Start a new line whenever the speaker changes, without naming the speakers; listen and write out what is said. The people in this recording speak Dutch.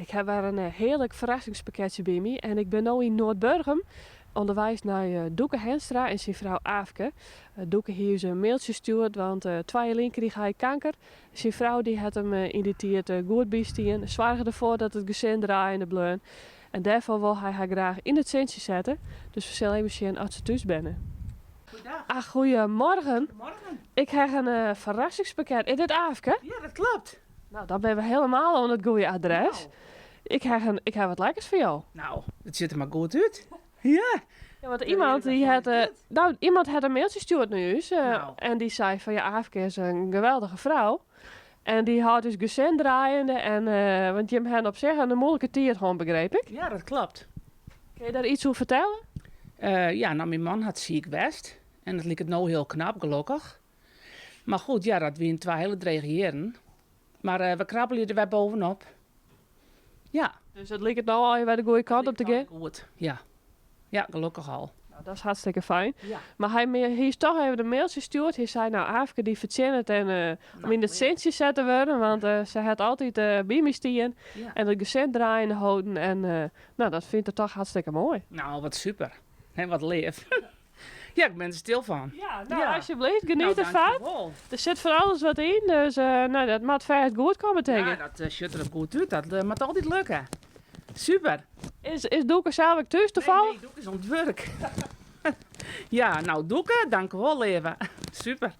Ik heb weer een heerlijk verrassingspakketje bij me. En ik ben nu in Noordburgum. Onderwijs naar Doeke Henstra en zijn vrouw Aafke. Doeke heeft ze een mailtje gestuurd, want 2 jaar kreeg hij kanker. Zijn vrouw die had hem in die tijd goed bijstaan. Zwaarde ervoor dat het gezin draaiende bleun. En daarvoor wil hij haar graag in het centje zetten. Dus we zullen even zien als ze thuis binnen.
Goeiedag.
Ah, goedemorgen.
Morgen.
Ik heb een verrassingspakket. Is dit Aafke?
Ja, dat klopt.
Nou, dan ben we helemaal aan het goede adres. Ik heb wat lekkers voor jou.
Nou, het ziet er maar goed uit. Ja.
Ja, want
Ja,
iemand,
dat
die
vond
had,
ik goed.
iemand had een mailtje gestuurd naar huis.
Nou.
En die zei van, ja, Aafke is een geweldige vrouw. En die houdt dus gezin draaiende. En, want je hebt op zich een moeilijke tijd gewoon, begreep ik.
Ja, dat klopt.
Kun je daar iets over vertellen?
Ja, nou, mijn man had ziek best. En dat liep het nou heel knap, gelukkig. Maar goed, ja, dat waren 2 hele drege jaren. Maar we krabbelen er weer bovenop. Ja.
Dus het lijkt het nou al weer de goede kant op te gaan.
Goed, ja. Ja, gelukkig al.
Nou, dat is hartstikke fijn.
Ja.
Maar hij is toch even de mailtje gestuurd. Hij zei, nou, Aafke die verzint het en om in het centje zetten worden. Want ze had altijd bij me staan
Ja.
en het gezin draaiende houden. En nou, dat vindt het toch hartstikke mooi.
Nou, wat super. En wat leef. Ja, ik ben er stil van.
Ja, nou
Ja.
alsjeblieft, geniet
Nou,
ervan.
dankjewel.
Er zit van alles wat in, dus nou, dat moet ver goed komen tegen.
Ja, dat ziet er goed uit. Dat moet altijd lukken. Super.
Is Doeke zelf ook thuis toevallig?
Nee, Doeke is aan het werk. Ja, nou Doeke, dank u wel even. Super.